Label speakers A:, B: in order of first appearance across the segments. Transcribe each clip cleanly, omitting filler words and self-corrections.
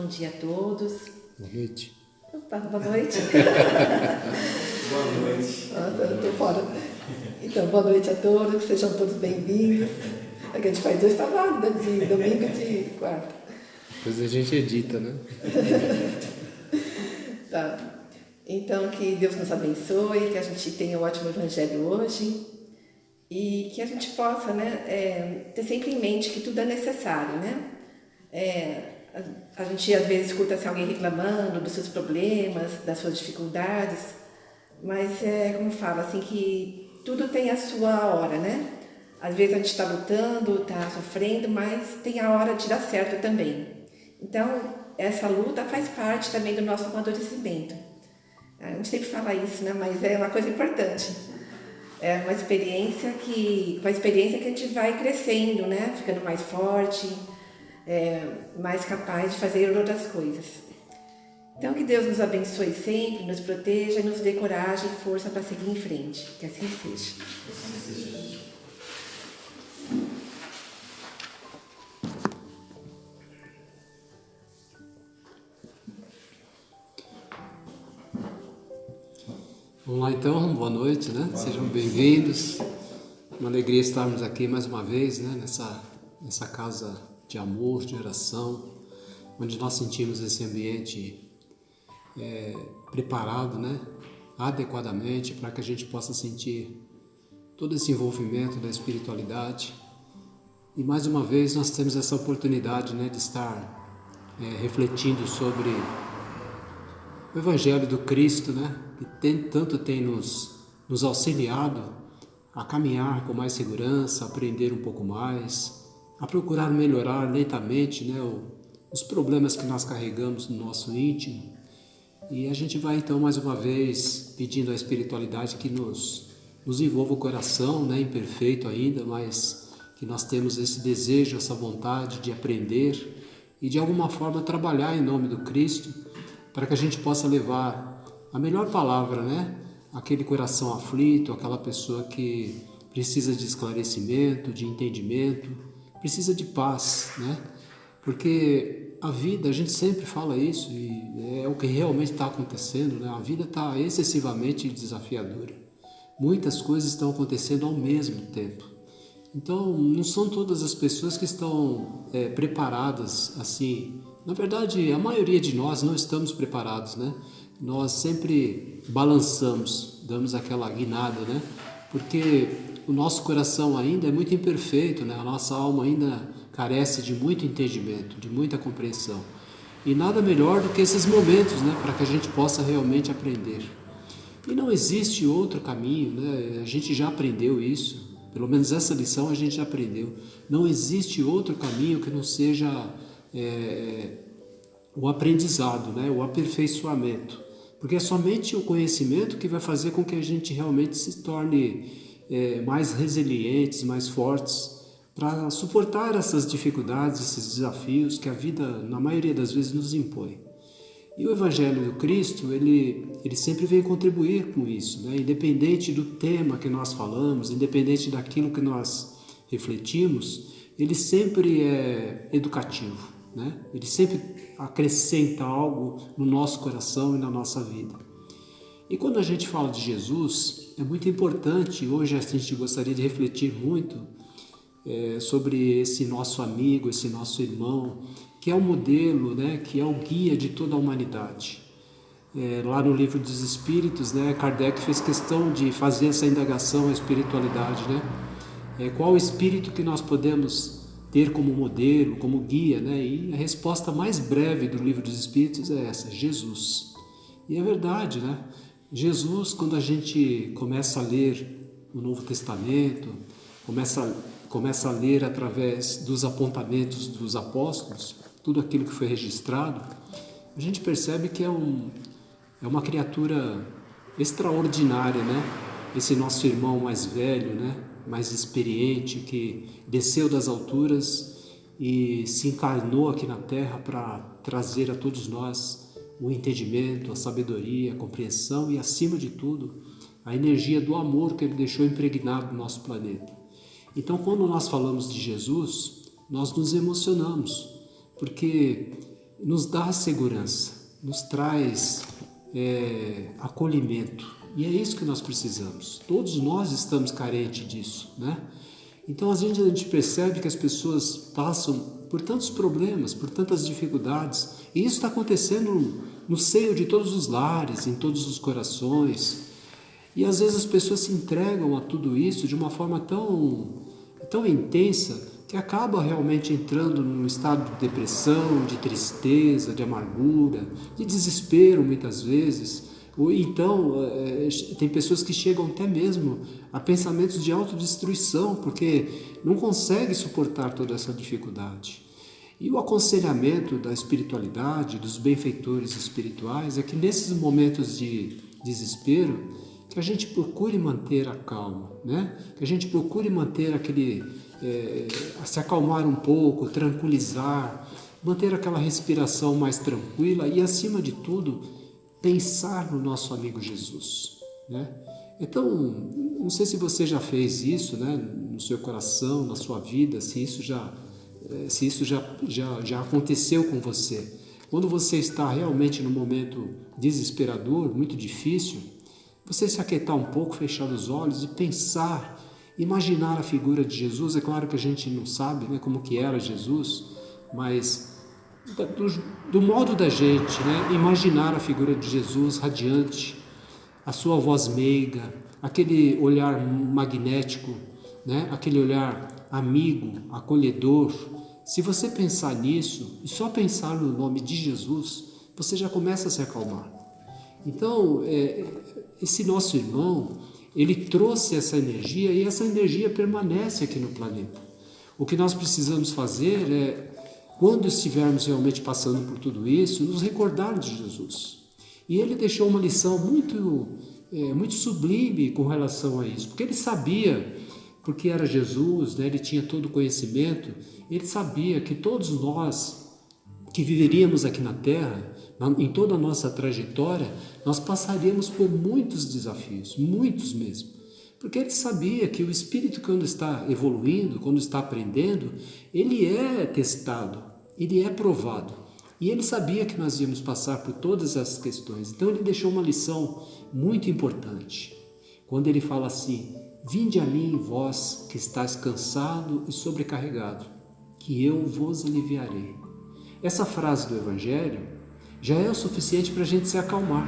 A: Bom dia a todos.
B: Boa noite.
A: Opa, boa noite.
C: Boa noite.
A: Nossa, eu tô fora. Então, boa noite a todos, sejam todos bem-vindos. É que a gente faz 2 trabalhos, né? De domingo e de quarta.
B: Depois a gente edita, né?
A: Tá. Então, que Deus nos abençoe, que a gente tenha um ótimo evangelho hoje e que a gente possa, né, ter sempre em mente que tudo é necessário, né? A gente às vezes escuta assim, alguém reclamando dos seus problemas, das suas dificuldades, mas como fala, assim, que tudo tem a sua hora, né? Às vezes a gente está lutando, está sofrendo, mas tem a hora de dar certo também. Então, essa luta faz parte também do nosso amadurecimento. A gente sempre fala isso, né? Mas é uma coisa importante. É uma experiência com a experiência que a gente vai crescendo, né? Ficando mais forte, mais capaz de fazer outras coisas. Então, que Deus nos abençoe sempre, nos proteja e nos dê coragem e força para seguir em frente. Que assim seja.
B: Vamos lá então, boa noite, né? Sejam bem-vindos. Uma alegria estarmos aqui mais uma vez, né? Nessa casa de amor, de oração, onde nós sentimos esse ambiente preparado, né? Adequadamente para que a gente possa sentir todo esse envolvimento da espiritualidade. E mais uma vez nós temos essa oportunidade, né? De estar refletindo sobre o Evangelho do Cristo, né? Que tanto tem nos auxiliado a caminhar com mais segurança, a aprender um pouco mais, a procurar melhorar lentamente, né, os problemas que nós carregamos no nosso íntimo. E a gente vai então mais uma vez pedindo à espiritualidade que nos envolva o coração, né, imperfeito ainda, mas que nós temos esse desejo, essa vontade de aprender e de alguma forma trabalhar em nome do Cristo para que a gente possa levar a melhor palavra, né? Aquele coração aflito, aquela pessoa que precisa de esclarecimento, de entendimento, precisa de paz, né? Porque a vida, a gente sempre fala isso e é o que realmente está acontecendo, né? A vida está excessivamente desafiadora. Muitas coisas estão acontecendo ao mesmo tempo. Então, não são todas as pessoas que estão preparadas assim. Na verdade, a maioria de nós não estamos preparados, né? Nós sempre balançamos, damos aquela guinada, né? Porque o nosso coração ainda é muito imperfeito, né? A nossa alma ainda carece de muito entendimento, de muita compreensão. E nada melhor do que esses momentos, né? Para que a gente possa realmente aprender. E não existe outro caminho, né? A gente já aprendeu isso, pelo menos essa lição a gente já aprendeu. Não existe outro caminho que não seja o aprendizado, né? O aperfeiçoamento. Porque é somente o conhecimento que vai fazer com que a gente realmente se torne mais resilientes, mais fortes, para suportar essas dificuldades, esses desafios que a vida, na maioria das vezes, nos impõe. E o Evangelho do Cristo, ele sempre vem contribuir com isso, né? Independente do tema que nós falamos, independente daquilo que nós refletimos, ele sempre é educativo, né? Ele sempre acrescenta algo no nosso coração e na nossa vida. E quando a gente fala de Jesus, é muito importante, hoje a gente gostaria de refletir muito sobre esse nosso amigo, esse nosso irmão, que é o modelo, né, que é o guia de toda a humanidade. Lá no Livro dos Espíritos, né, Kardec fez questão de fazer essa indagação à espiritualidade, né? Qual o espírito que nós podemos ter como modelo, como guia, né? E a resposta mais breve do Livro dos Espíritos é essa: Jesus. E é verdade, né? Jesus, quando a gente começa a ler o Novo Testamento, começa a ler através dos apontamentos dos apóstolos, tudo aquilo que foi registrado, a gente percebe que é uma criatura extraordinária, né? Esse nosso irmão mais velho, né? Mais experiente, que desceu das alturas e se encarnou aqui na Terra para trazer a todos nós o entendimento, a sabedoria, a compreensão e, acima de tudo, a energia do amor que ele deixou impregnado no nosso planeta. Então, quando nós falamos de Jesus, nós nos emocionamos, porque nos dá segurança, nos traz acolhimento. E é isso que nós precisamos. Todos nós estamos carentes disso, né? Então, às vezes a gente percebe que as pessoas passam por tantos problemas, por tantas dificuldades, e isso está acontecendo no seio de todos os lares, em todos os corações. E às vezes as pessoas se entregam a tudo isso de uma forma tão intensa que acaba realmente entrando num estado de depressão, de tristeza, de amargura, de desespero muitas vezes. Ou então, tem pessoas que chegam até mesmo a pensamentos de autodestruição, porque não conseguem suportar toda essa dificuldade. E o aconselhamento da espiritualidade, dos benfeitores espirituais, é que nesses momentos de desespero, que a gente procure manter a calma, né? Que a gente procure manter se acalmar um pouco, tranquilizar, manter aquela respiração mais tranquila e, acima de tudo, pensar no nosso amigo Jesus, né? Então, não sei se você já fez isso, né, no seu coração, na sua vida, se isso já aconteceu com você. Quando você está realmente num momento desesperador, muito difícil, você se aquietar um pouco, fechar os olhos e pensar, imaginar a figura de Jesus. É claro que a gente não sabe, né, como que era Jesus, mas do modo da gente, né, imaginar a figura de Jesus radiante, a sua voz meiga, aquele olhar magnético, né, aquele olhar amigo, acolhedor. Se você pensar nisso e só pensar no nome de Jesus, você já começa a se acalmar. Então, esse nosso irmão, ele trouxe essa energia e essa energia permanece aqui no planeta. O que nós precisamos fazer é, quando estivermos realmente passando por tudo isso, nos recordar de Jesus. E ele deixou uma lição muito sublime com relação a isso, porque ele sabia, porque era Jesus, né, ele tinha todo o conhecimento, ele sabia que todos nós que viveríamos aqui na Terra, em toda a nossa trajetória, nós passaríamos por muitos desafios, muitos mesmo. Porque ele sabia que o espírito, quando está evoluindo, quando está aprendendo, ele é testado, ele é provado. E ele sabia que nós íamos passar por todas essas questões. Então ele deixou uma lição muito importante. Quando ele fala assim: vinde a mim, vós que estáis cansado e sobrecarregado, que eu vos aliviarei. Essa frase do Evangelho já é o suficiente para a gente se acalmar,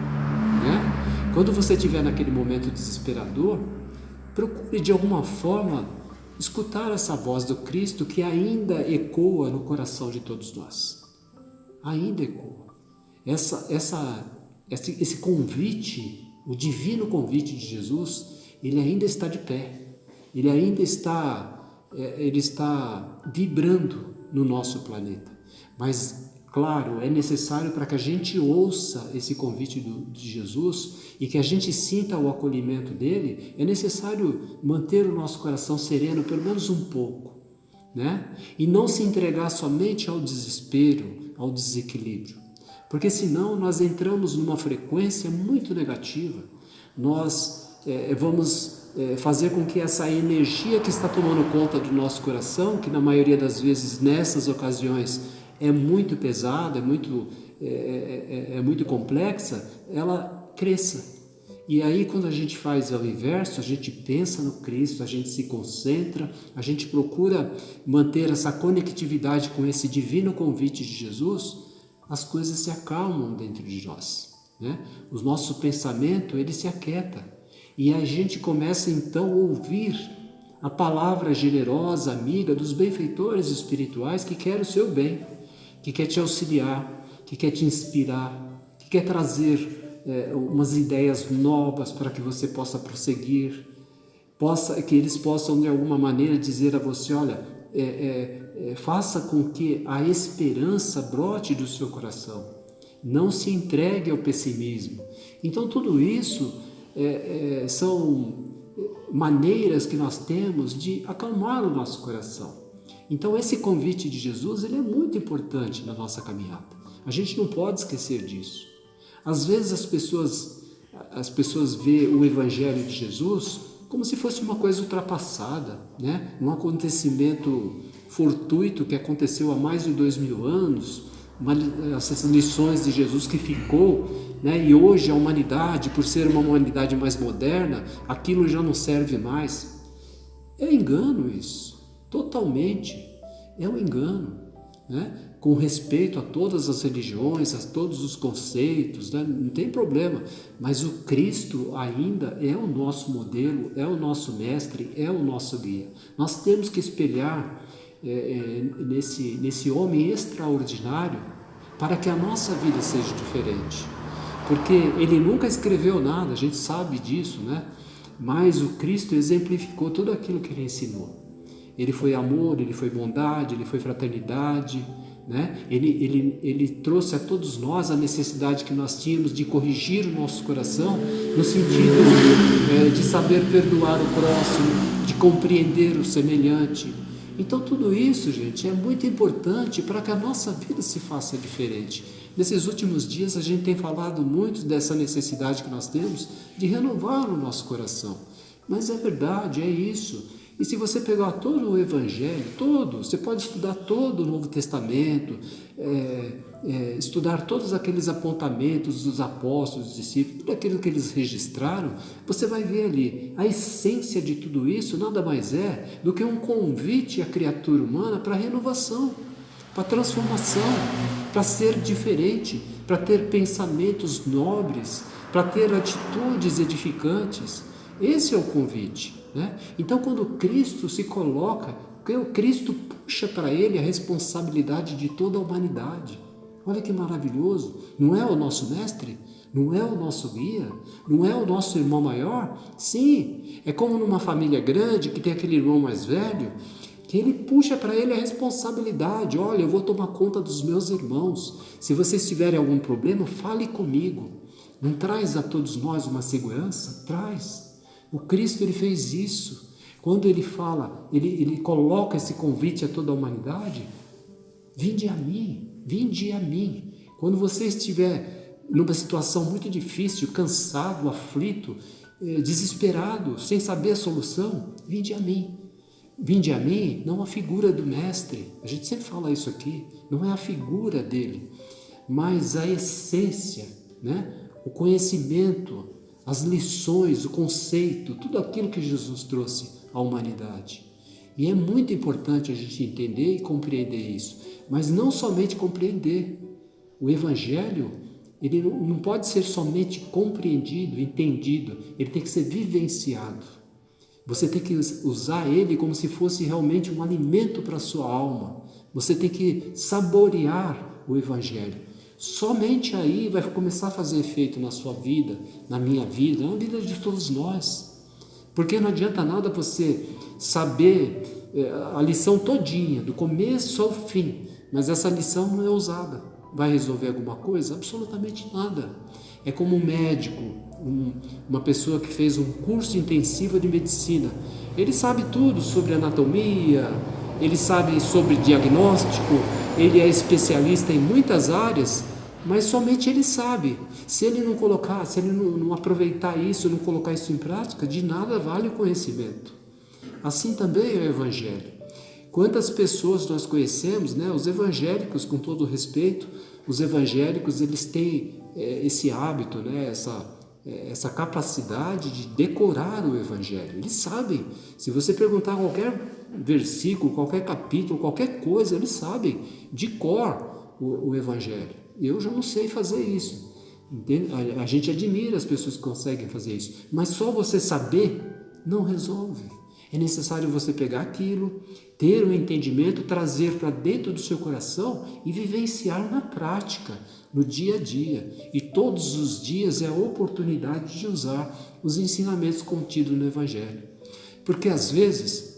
B: né? Quando você estiver naquele momento desesperador, procure de alguma forma escutar essa voz do Cristo que ainda ecoa no coração de todos nós. Ainda ecoa. Esse convite, o divino convite de Jesus, ele ainda está de pé. Ele ainda está vibrando no nosso planeta. Mas, claro, é necessário para que a gente ouça esse convite de Jesus e que a gente sinta o acolhimento dele, é necessário manter o nosso coração sereno pelo menos um pouco, né? E não se entregar somente ao desespero, ao desequilíbrio, porque senão nós entramos numa frequência muito negativa. Nós vamos fazer com que essa energia que está tomando conta do nosso coração, que na maioria das vezes nessas ocasiões é muito pesada, é muito complexa, ela cresça. E aí, quando a gente faz ao inverso, a gente pensa no Cristo, a gente se concentra, a gente procura manter essa conectividade com esse divino convite de Jesus, as coisas se acalmam dentro de nós, né? O nosso pensamento, ele se aquieta. E a gente começa então a ouvir a palavra generosa, amiga dos benfeitores espirituais que querem o seu bem, que quer te auxiliar, que quer te inspirar, que quer trazer umas ideias novas para que você possa prosseguir, que eles possam de alguma maneira dizer a você: olha, faça com que a esperança brote do seu coração, não se entregue ao pessimismo. Então tudo isso são maneiras que nós temos de acalmar o nosso coração. Então esse convite de Jesus, ele é muito importante na nossa caminhada. A gente não pode esquecer disso. Às vezes as pessoas veem o Evangelho de Jesus como se fosse uma coisa ultrapassada, né? Um acontecimento fortuito que aconteceu há mais de 2000 anos, essas lições de Jesus que ficou, né? E hoje a humanidade, por ser uma humanidade mais moderna, aquilo já não serve mais. É engano isso, totalmente, é um engano, né? Com respeito a todas as religiões, a todos os conceitos, né? Não tem problema, mas o Cristo ainda é o nosso modelo, é o nosso mestre, é o nosso guia. Nós temos que espelhar nesse homem extraordinário para que a nossa vida seja diferente, porque ele nunca escreveu nada, a gente sabe disso, né? Mas o Cristo exemplificou tudo aquilo que ele ensinou. Ele foi amor, ele foi bondade, ele foi fraternidade, né? Ele trouxe a todos nós a necessidade que nós tínhamos de corrigir o nosso coração no sentido de saber perdoar o próximo, de compreender o semelhante. Então tudo isso, gente, é muito importante para que a nossa vida se faça diferente. Nesses últimos dias a gente tem falado muito dessa necessidade que nós temos de renovar o nosso coração. Mas é verdade, é isso. E se você pegar todo o Evangelho, você pode estudar todo o Novo Testamento, estudar todos aqueles apontamentos dos apóstolos, dos discípulos, tudo aquilo que eles registraram, você vai ver ali, a essência de tudo isso nada mais é do que um convite à criatura humana para a renovação, para a transformação, para ser diferente, para ter pensamentos nobres, para ter atitudes edificantes. Esse é o convite, né? Então, quando Cristo se coloca, Cristo puxa para ele a responsabilidade de toda a humanidade. Olha que maravilhoso! Não é o nosso mestre? Não é o nosso guia? Não é o nosso irmão maior? Sim, é como numa família grande que tem aquele irmão mais velho, que ele puxa para ele a responsabilidade. Olha, eu vou tomar conta dos meus irmãos. Se vocês tiverem algum problema, fale comigo. Não traz a todos nós uma segurança? Traz. O Cristo, ele fez isso. Quando ele fala, ele coloca esse convite a toda a humanidade: vinde a mim, vinde a mim. Quando você estiver numa situação muito difícil, cansado, aflito, desesperado, sem saber a solução, vinde a mim. Vinde a mim, não a figura do mestre, a gente sempre fala isso aqui, não é a figura dele, mas a essência, né? O conhecimento, as lições, o conceito, tudo aquilo que Jesus trouxe à humanidade. E é muito importante a gente entender e compreender isso, mas não somente compreender. O Evangelho, ele não pode ser somente compreendido, entendido, ele tem que ser vivenciado. Você tem que usar ele como se fosse realmente um alimento para a sua alma. Você tem que saborear o Evangelho. Somente aí vai começar a fazer efeito na sua vida, na minha vida, na vida de todos nós. Porque não adianta nada você saber a lição todinha, do começo ao fim, mas essa lição não é usada. Vai resolver alguma coisa? Absolutamente nada. É como um médico, uma pessoa que fez um curso intensivo de medicina. Ele sabe tudo sobre anatomia, ele sabe sobre diagnóstico, ele é especialista em muitas áreas, mas somente ele sabe. Se ele não colocar, se ele não aproveitar isso, não colocar isso em prática, de nada vale o conhecimento. Assim também é o Evangelho. Quantas pessoas nós conhecemos, né? Os evangélicos, com todo respeito, os evangélicos, eles têm esse hábito, né? Essa capacidade de decorar o Evangelho. Eles sabem. Se você perguntar qualquer versículo, qualquer capítulo, qualquer coisa, eles sabem de cor o Evangelho. Eu já não sei fazer isso. Entende? A gente admira as pessoas que conseguem fazer isso, mas só você saber não resolve. É necessário você pegar aquilo, ter um entendimento, trazer para dentro do seu coração e vivenciar na prática, no dia a dia. E todos os dias é a oportunidade de usar os ensinamentos contidos no Evangelho. Porque às vezes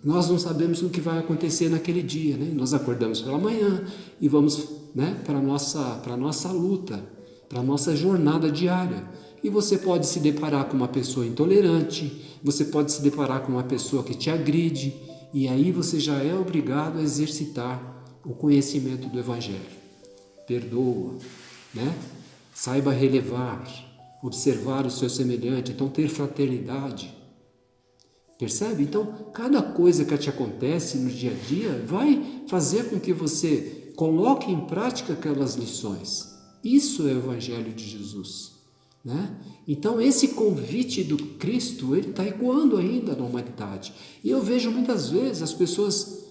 B: nós não sabemos o que vai acontecer naquele dia, né? Nós acordamos pela manhã e vamos, né, para a nossa luta, para a nossa jornada diária. E você pode se deparar com uma pessoa intolerante, você pode se deparar com uma pessoa que te agride, e aí você já é obrigado a exercitar o conhecimento do Evangelho. Perdoa, né? Saiba relevar, observar o seu semelhante, então ter fraternidade. Percebe? Então, cada coisa que te acontece no dia a dia vai fazer com que você coloque em prática aquelas lições. Isso é o Evangelho de Jesus, né? Então esse convite do Cristo, ele está ecoando ainda na humanidade. E eu vejo muitas vezes as pessoas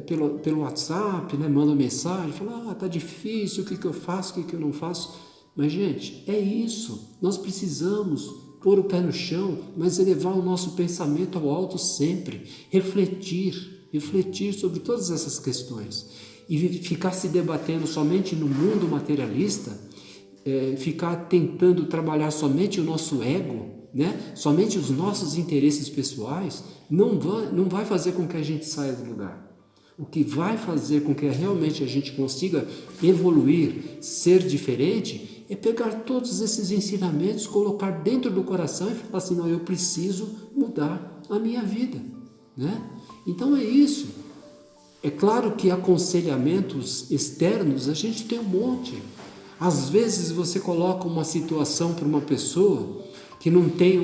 B: pelo WhatsApp, né, mandam mensagem, falam, tá difícil, o que eu faço, o que eu não faço. Mas, gente, é isso. Nós precisamos pôr o pé no chão, mas elevar o nosso pensamento ao alto sempre, refletir sobre todas essas questões. E ficar se debatendo somente no mundo materialista, ficar tentando trabalhar somente o nosso ego, né? Somente os nossos interesses pessoais, não vai fazer com que a gente saia do lugar. O que vai fazer com que realmente a gente consiga evoluir, ser diferente, é pegar todos esses ensinamentos, colocar dentro do coração e falar assim, não, eu preciso mudar a minha vida, né? Então é isso. É claro que aconselhamentos externos a gente tem um monte. Às vezes você coloca uma situação para uma pessoa que não tem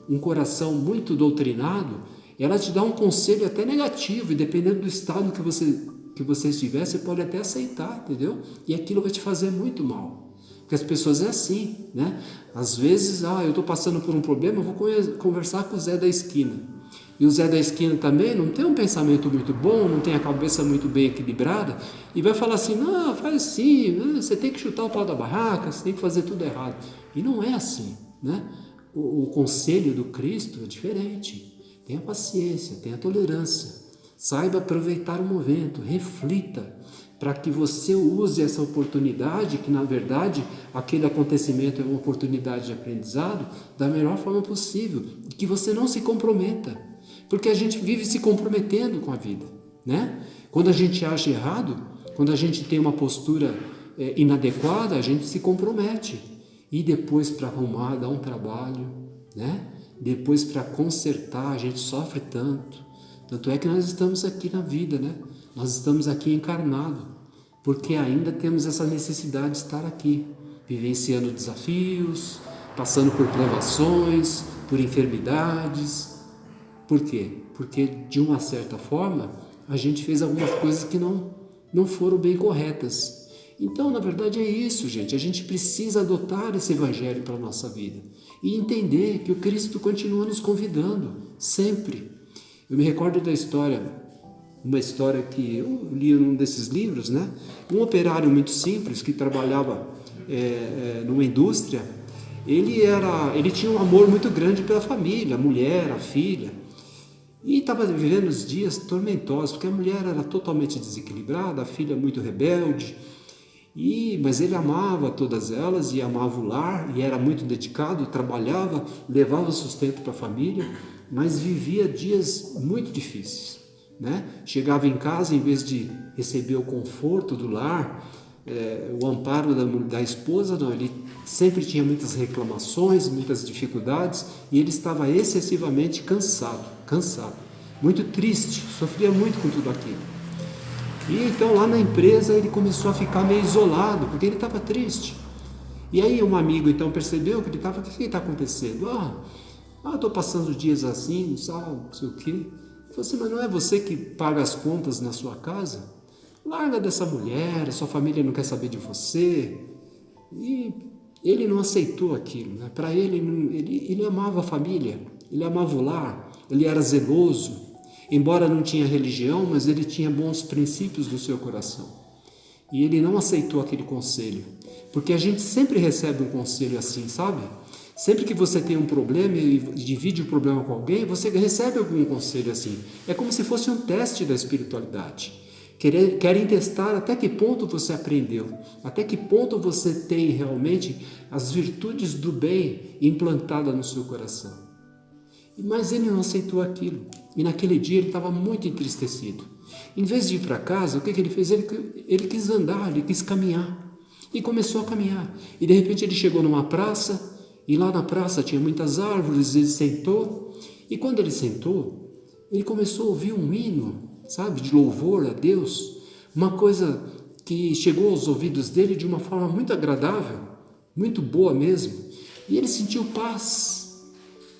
B: um coração muito doutrinado, ela te dá um conselho até negativo, e dependendo do estado que você estiver, você pode até aceitar, entendeu? E aquilo vai te fazer muito mal. Porque as pessoas é assim, né? Às vezes, eu estou passando por um problema, eu vou conversar com o Zé da esquina. E o Zé da esquina também não tem um pensamento muito bom, não tem a cabeça muito bem equilibrada, e vai falar assim, não, faz assim, você tem que chutar o pau da barraca, você tem que fazer tudo errado. E não é assim, né? O conselho do Cristo é diferente. Tenha paciência, tenha tolerância, saiba aproveitar o momento, reflita, para que você use essa oportunidade, que na verdade aquele acontecimento é uma oportunidade de aprendizado, da melhor forma possível, e que você não se comprometa, porque a gente vive se comprometendo com a vida, né? Quando a gente age errado, quando a gente tem uma postura inadequada, a gente se compromete, e depois para arrumar dá um trabalho, né? Depois para consertar a gente sofre tanto. Tanto é que nós estamos aqui na vida, né? Nós estamos aqui encarnados, porque ainda temos essa necessidade de estar aqui, vivenciando desafios, passando por provações, por enfermidades. Por quê? Porque de uma certa forma a gente fez algumas coisas que não foram bem corretas. Então, na verdade é isso, gente. A gente precisa adotar esse evangelho para a nossa vida e entender que o Cristo continua nos convidando, sempre. Eu me recordo da história, uma história que eu li num desses livros, né? Um operário muito simples que trabalhava numa indústria, ele tinha um amor muito grande pela família, a mulher, a filha, e estava vivendo os dias tormentosos, porque a mulher era totalmente desequilibrada, a filha muito rebelde, mas ele amava todas elas e amava o lar e era muito dedicado, trabalhava, levava sustento para a família, mas vivia dias muito difíceis, né? Chegava em casa, em vez de receber o conforto do lar, o amparo da esposa, não, ele sempre tinha muitas reclamações, muitas dificuldades, e ele estava excessivamente cansado, muito triste, sofria muito com tudo aquilo. E então lá na empresa ele começou a ficar meio isolado, porque ele estava triste. E aí um amigo então percebeu que ele estava, o que está acontecendo? Estou passando dias assim, não sei o quê. Ele falou assim, mas não é você que paga as contas na sua casa? Larga dessa mulher, a sua família não quer saber de você. E ele não aceitou aquilo, né? Para ele, ele amava a família, ele amava o lar, ele era zeloso. Embora não tinha religião, mas ele tinha bons princípios no seu coração. E ele não aceitou aquele conselho. Porque a gente sempre recebe um conselho assim, sabe? Sempre que você tem um problema e divide o problema com alguém, você recebe algum conselho assim. É como se fosse um teste da espiritualidade. Querem testar até que ponto você aprendeu, até que ponto você tem realmente as virtudes do bem implantadas no seu coração. Mas ele não aceitou aquilo. E naquele dia ele estava muito entristecido. Em vez de ir para casa, o que ele fez? Ele quis andar, ele quis caminhar. E começou a caminhar. E de repente ele chegou numa praça, e lá na praça tinha muitas árvores, ele sentou. E quando ele sentou, ele começou a ouvir um hino, sabe, de louvor a Deus. Uma coisa que chegou aos ouvidos dele de uma forma muito agradável, muito boa mesmo. E ele sentiu paz.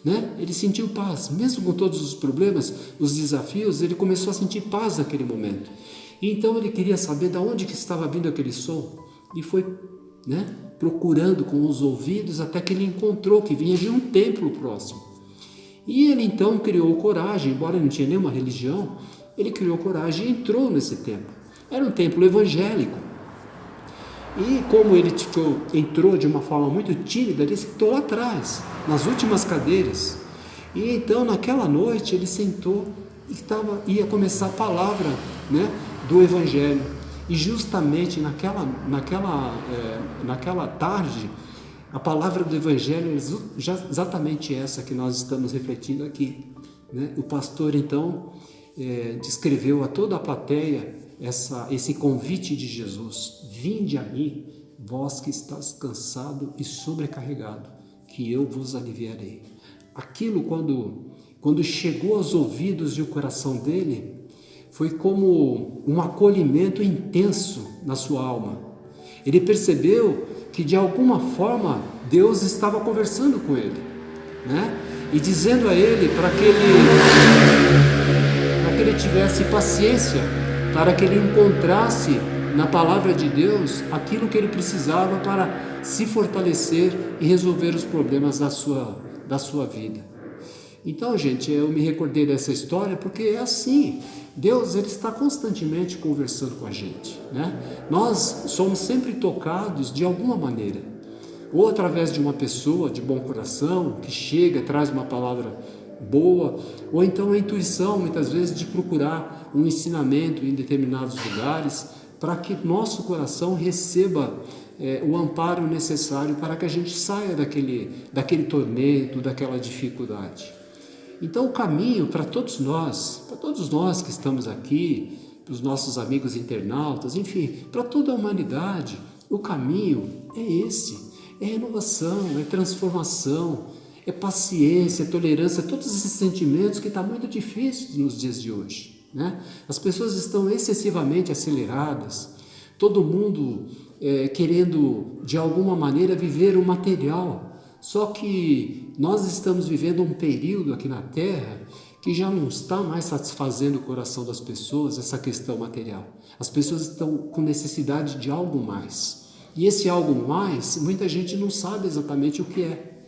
B: Né? Ele sentiu paz, mesmo com todos os problemas, os desafios, ele começou a sentir paz naquele momento. Então ele queria saber de onde que estava vindo aquele som e foi, procurando com os ouvidos até que ele encontrou que vinha de um templo próximo. E ele então criou coragem, embora não tinha nenhuma religião, ele criou coragem e entrou nesse templo. Era um templo evangélico. E como ele entrou de uma forma muito tímida, ele sentou lá atrás, nas últimas cadeiras. E então naquela noite ele sentou e ia começar a palavra, do Evangelho. E justamente naquela tarde, a palavra do Evangelho é exatamente essa que nós estamos refletindo aqui. O pastor então descreveu a toda a plateia esse convite de Jesus: vinde a mim, vós que estáis cansado e sobrecarregado, que eu vos aliviarei. Aquilo quando chegou aos ouvidos e o coração dele, foi como um acolhimento intenso na sua alma. Ele percebeu que de alguma forma Deus estava conversando com ele, e dizendo a ele para que ele tivesse paciência, para que ele encontrasse na palavra de Deus aquilo que ele precisava para se fortalecer e resolver os problemas da sua vida. Então, gente, eu me recordei dessa história porque é assim. Deus, ele está constantemente conversando com a gente, Nós somos sempre tocados de alguma maneira, ou através de uma pessoa de bom coração que chega, traz uma palavra boa, ou então a intuição, muitas vezes, de procurar um ensinamento em determinados lugares, para que nosso coração receba o amparo necessário para que a gente saia daquele tormento, daquela dificuldade. Então o caminho para todos nós que estamos aqui, para os nossos amigos internautas, enfim, para toda a humanidade, o caminho é esse: é renovação, é transformação, é paciência, é tolerância, todos esses sentimentos que está muito difíceis nos dias de hoje, As pessoas estão excessivamente aceleradas, todo mundo querendo de alguma maneira viver o material. Só que nós estamos vivendo um período aqui na Terra que já não está mais satisfazendo o coração das pessoas, essa questão material. As pessoas estão com necessidade de algo mais. E esse algo mais, muita gente não sabe exatamente o que é,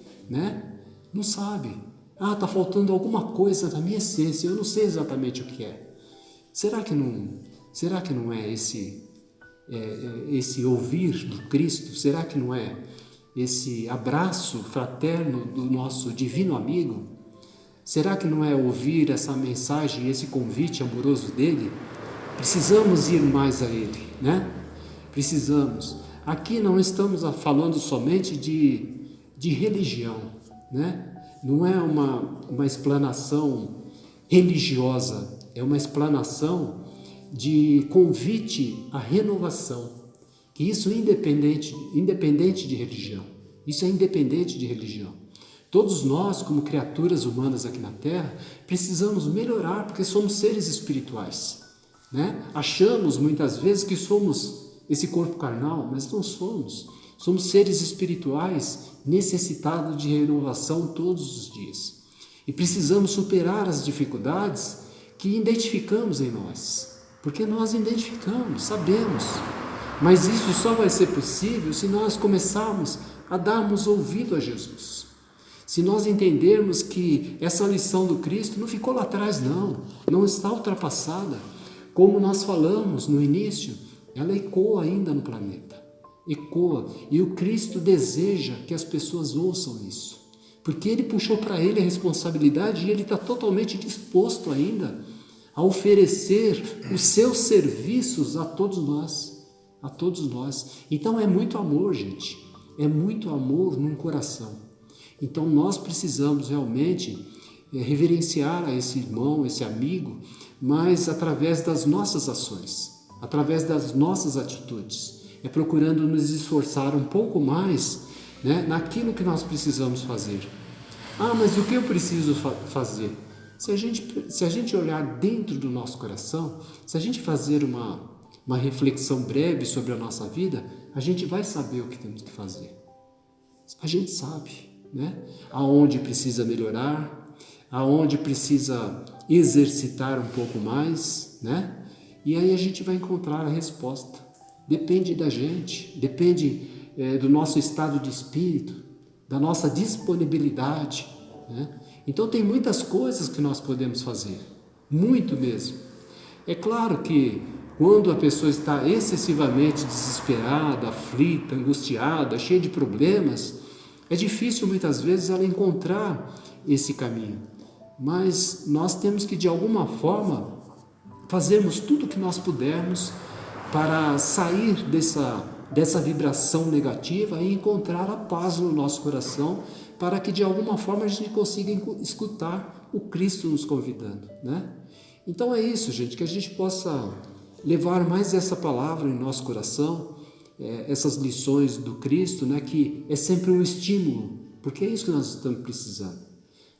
B: Não sabe. Está faltando alguma coisa na minha essência, eu não sei exatamente o que é. Será que não é esse ouvir do Cristo? Será que não é esse abraço fraterno do nosso divino amigo? Será que não é ouvir essa mensagem, esse convite amoroso dele? Precisamos ir mais a ele, Precisamos. Aqui não estamos falando somente de religião, Não é uma explanação religiosa, é uma explanação de convite à renovação. Que isso é independente de religião. Isso é independente de religião. Todos nós, como criaturas humanas aqui na Terra, precisamos melhorar, porque somos seres espirituais, Achamos muitas vezes que somos esse corpo carnal, mas não somos. Somos seres espirituais necessitados de renovação todos os dias. E precisamos superar as dificuldades que identificamos em nós. Porque nós identificamos, sabemos. Mas isso só vai ser possível se nós começarmos a darmos ouvido a Jesus. Se nós entendermos que essa lição do Cristo não ficou lá atrás, não está ultrapassada. Como nós falamos no início, ela ecoa ainda no planeta. Ecoa. E o Cristo deseja que as pessoas ouçam isso. Porque Ele puxou para Ele a responsabilidade e Ele está totalmente disposto ainda a oferecer os seus serviços a todos nós. A todos nós. Então é muito amor, gente. É muito amor num coração. Então nós precisamos realmente reverenciar a esse irmão, esse amigo, mas através das nossas ações, através das nossas atitudes. É procurando nos esforçar um pouco mais, naquilo que nós precisamos fazer. Mas o que eu preciso fazer? Se a gente olhar dentro do nosso coração, se a gente fazer uma reflexão breve sobre a nossa vida, a gente vai saber o que temos que fazer. A gente sabe, aonde precisa melhorar, aonde precisa exercitar um pouco mais, E aí a gente vai encontrar a resposta. Depende da gente, depende do nosso estado de espírito, da nossa disponibilidade, né? Então tem muitas coisas que nós podemos fazer, muito mesmo. É claro que quando a pessoa está excessivamente desesperada, aflita, angustiada, cheia de problemas, é difícil muitas vezes ela encontrar esse caminho. Mas nós temos que de alguma forma fazermos tudo o que nós pudermos para sair dessa vibração negativa e encontrar a paz no nosso coração, para que de alguma forma a gente consiga escutar o Cristo nos convidando, né? Então é isso, gente, que a gente possa levar mais essa palavra em nosso coração, essas lições do Cristo, né, que é sempre um estímulo, porque é isso que nós estamos precisando,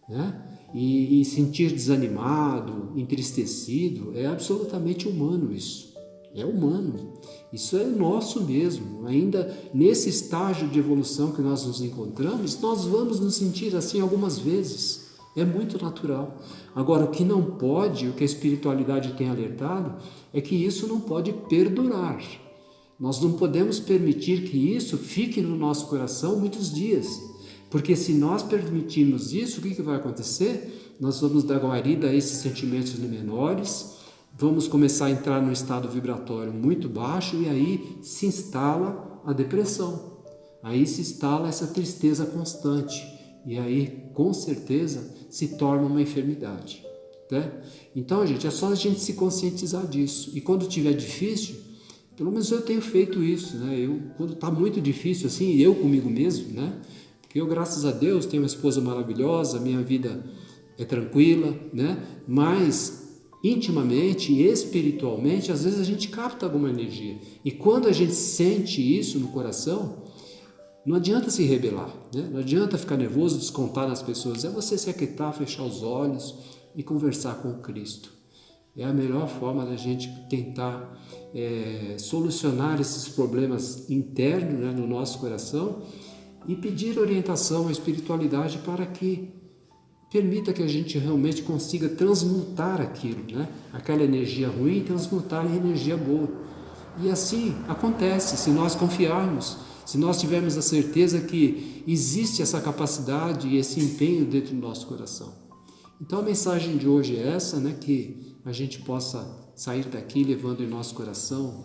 B: né? E sentir desanimado, entristecido, é absolutamente humano isso. É humano, isso é nosso mesmo. Ainda nesse estágio de evolução que nós nos encontramos, nós vamos nos sentir assim algumas vezes. É muito natural. Agora, o que não pode, o que a espiritualidade tem alertado, é que isso não pode perdurar. Nós não podemos permitir que isso fique no nosso coração muitos dias. Porque se nós permitirmos isso, o que vai acontecer? Nós vamos dar guarida a esses sentimentos menores, vamos começar a entrar num estado vibratório muito baixo e aí se instala a depressão. Aí se instala essa tristeza constante e aí com certeza se torna uma enfermidade, né? Então, gente, é só a gente se conscientizar disso. E quando tiver difícil, pelo menos eu tenho feito isso, né? Quando está muito difícil assim, eu comigo mesmo, né? Porque eu, graças a Deus, tenho uma esposa maravilhosa, minha vida é tranquila, né? Mas intimamente e espiritualmente, às vezes a gente capta alguma energia. E quando a gente sente isso no coração, não adianta se rebelar, né? Não adianta ficar nervoso, descontar nas pessoas. É você se aquietar, fechar os olhos e conversar com o Cristo. É a melhor forma da gente tentar solucionar esses problemas internos, né, no nosso coração e pedir orientação à espiritualidade para que permita que a gente realmente consiga transmutar aquilo, né? Aquela energia ruim, transmutar em energia boa. E assim acontece, se nós confiarmos, se nós tivermos a certeza que existe essa capacidade e esse empenho dentro do nosso coração. Então a mensagem de hoje é essa, né? Que a gente possa sair daqui levando em nosso coração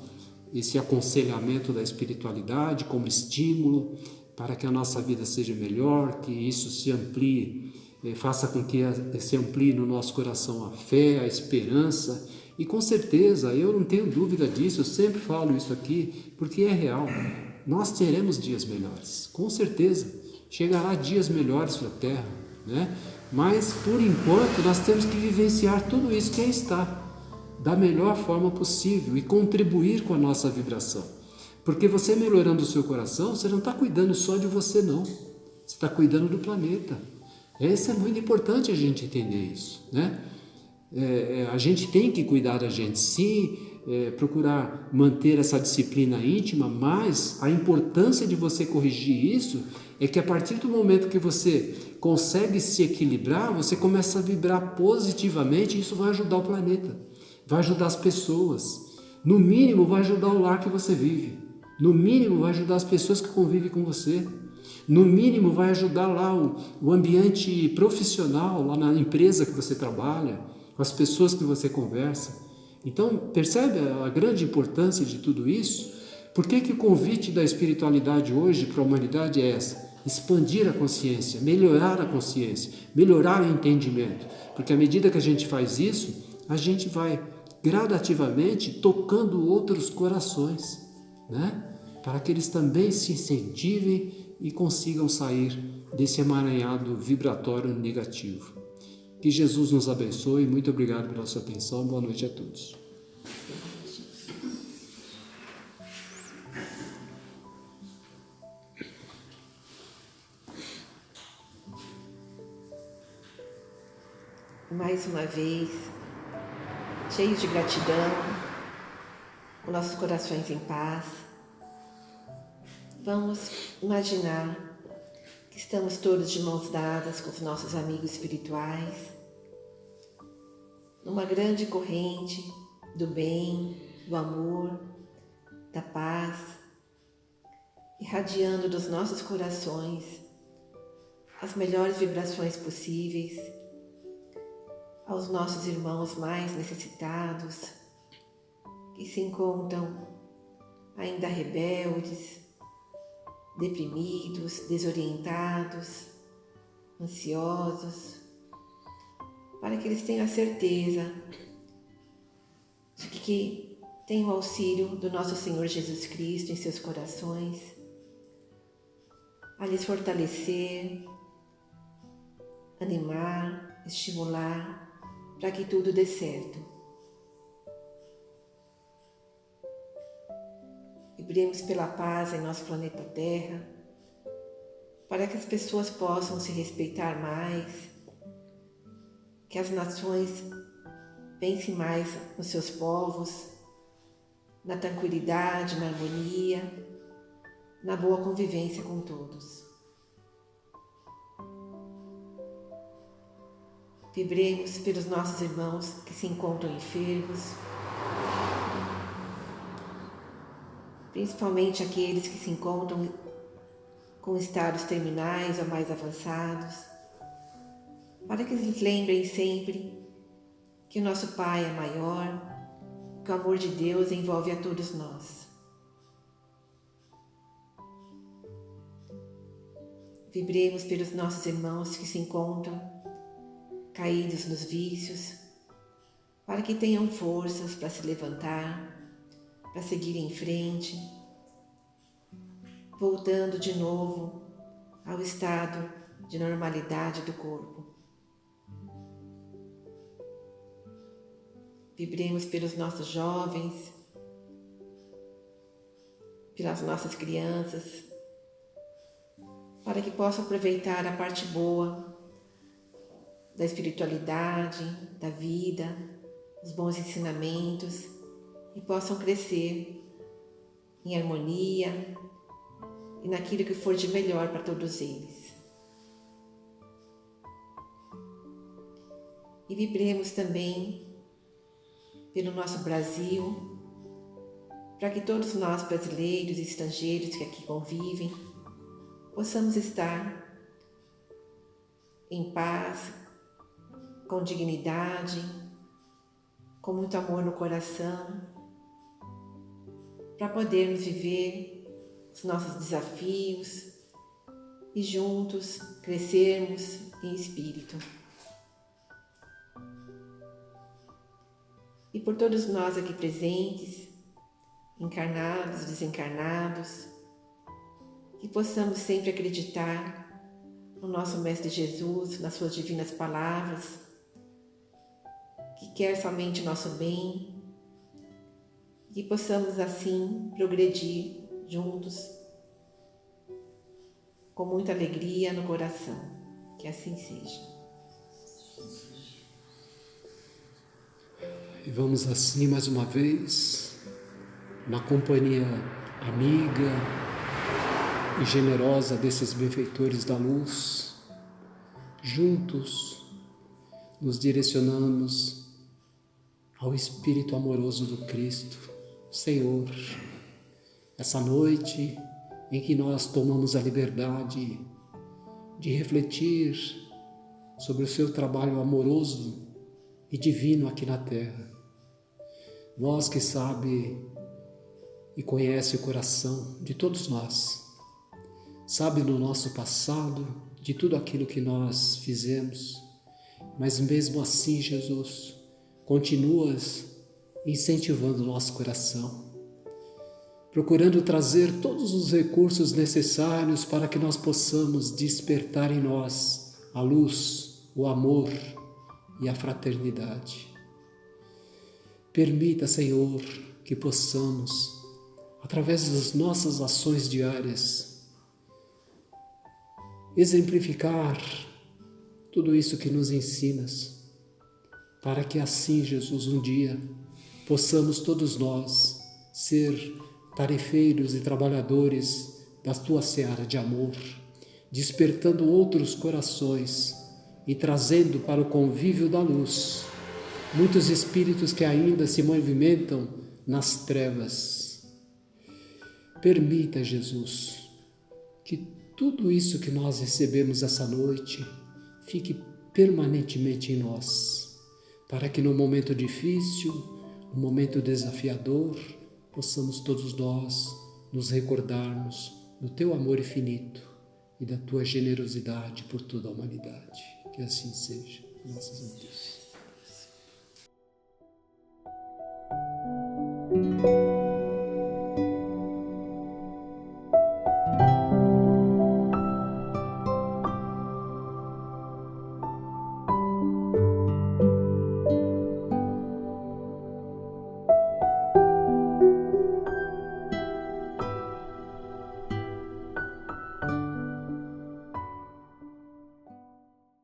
B: esse aconselhamento da espiritualidade como estímulo para que a nossa vida seja melhor, que isso se amplie, faça com que se amplie no nosso coração a fé, a esperança. E com certeza, eu não tenho dúvida disso, eu sempre falo isso aqui, porque é real. Nós teremos dias melhores, com certeza. Chegará dias melhores para a Terra, né? Mas, por enquanto, nós temos que vivenciar tudo isso que aí está, da melhor forma possível e contribuir com a nossa vibração. Porque você melhorando o seu coração, você não está cuidando só de você, não. Você está cuidando do planeta. Isso é muito importante a gente entender isso, né? A gente tem que cuidar da gente, sim, procurar manter essa disciplina íntima, mas a importância de você corrigir isso é que a partir do momento que você consegue se equilibrar, você começa a vibrar positivamente e isso vai ajudar o planeta, vai ajudar as pessoas, no mínimo vai ajudar o lar que você vive, no mínimo vai ajudar as pessoas que convivem com você, no mínimo vai ajudar lá o ambiente profissional, lá na empresa que você trabalha, com as pessoas que você conversa. Então, percebe a grande importância de tudo isso? Por que o convite da espiritualidade hoje para a humanidade é essa? Expandir a consciência, melhorar a consciência, melhorar o entendimento. Porque à medida que a gente faz isso, a gente vai gradativamente tocando outros corações, né? Para que eles também se incentivem e consigam sair desse emaranhado vibratório negativo. Que Jesus nos abençoe. Muito obrigado pela sua atenção. Boa noite a todos.
A: Mais uma vez, cheios de gratidão, com nossos corações em paz, vamos imaginar que estamos todos de mãos dadas com os nossos amigos espirituais, numa grande corrente do bem, do amor, da paz, irradiando dos nossos corações as melhores vibrações possíveis aos nossos irmãos mais necessitados, que se encontram ainda rebeldes, deprimidos, desorientados, ansiosos, para que eles tenham a certeza de que tem o auxílio do nosso Senhor Jesus Cristo em seus corações, a lhes fortalecer, animar, estimular, para que tudo dê certo. Vibremos pela paz em nosso planeta Terra, para que as pessoas possam se respeitar mais, que as nações pensem mais nos seus povos, na tranquilidade, na harmonia, na boa convivência com todos. Vibremos pelos nossos irmãos que se encontram enfermos, principalmente aqueles que se encontram com estados terminais ou mais avançados, para que eles lembrem sempre que o nosso Pai é maior, que o amor de Deus envolve a todos nós. Vibremos pelos nossos irmãos que se encontram caídos nos vícios, para que tenham forças para se levantar, para seguir em frente, voltando de novo ao estado de normalidade do corpo. Vibremos pelos nossos jovens, pelas nossas crianças, para que possam aproveitar a parte boa da espiritualidade, da vida, os bons ensinamentos e possam crescer em harmonia e naquilo que for de melhor para todos eles. E vibremos também pelo nosso Brasil, para que todos nós brasileiros e estrangeiros que aqui convivem possamos estar em paz, com dignidade, com muito amor no coração, para podermos viver os nossos desafios e juntos crescermos em espírito. E por todos nós aqui presentes, encarnados, desencarnados, que possamos sempre acreditar no nosso Mestre Jesus, nas suas divinas palavras, que quer somente o nosso bem, e que possamos assim progredir juntos, com muita alegria no coração. Que assim seja.
B: E vamos assim mais uma vez, na companhia amiga e generosa desses benfeitores da luz, juntos nos direcionamos ao Espírito amoroso do Cristo. Senhor, essa noite em que nós tomamos a liberdade de refletir sobre o seu trabalho amoroso e divino aqui na Terra, vós que sabe e conhece o coração de todos nós, sabe no nosso passado de tudo aquilo que nós fizemos, mas mesmo assim, Jesus, continuas incentivando o nosso coração, procurando trazer todos os recursos necessários para que nós possamos despertar em nós a luz, o amor e a fraternidade. Permita, Senhor, que possamos, através das nossas ações diárias, exemplificar tudo isso que nos ensinas, para que assim, Jesus, um dia possamos todos nós ser tarefeiros e trabalhadores da tua seara de amor, despertando outros corações e trazendo para o convívio da luz muitos espíritos que ainda se movimentam nas trevas. Permita, Jesus, que tudo isso que nós recebemos essa noite fique permanentemente em nós, para que no momento difícil, no momento desafiador, possamos todos nós nos recordarmos do Teu amor infinito e da Tua generosidade por toda a humanidade. Que assim seja. Graças a Deus.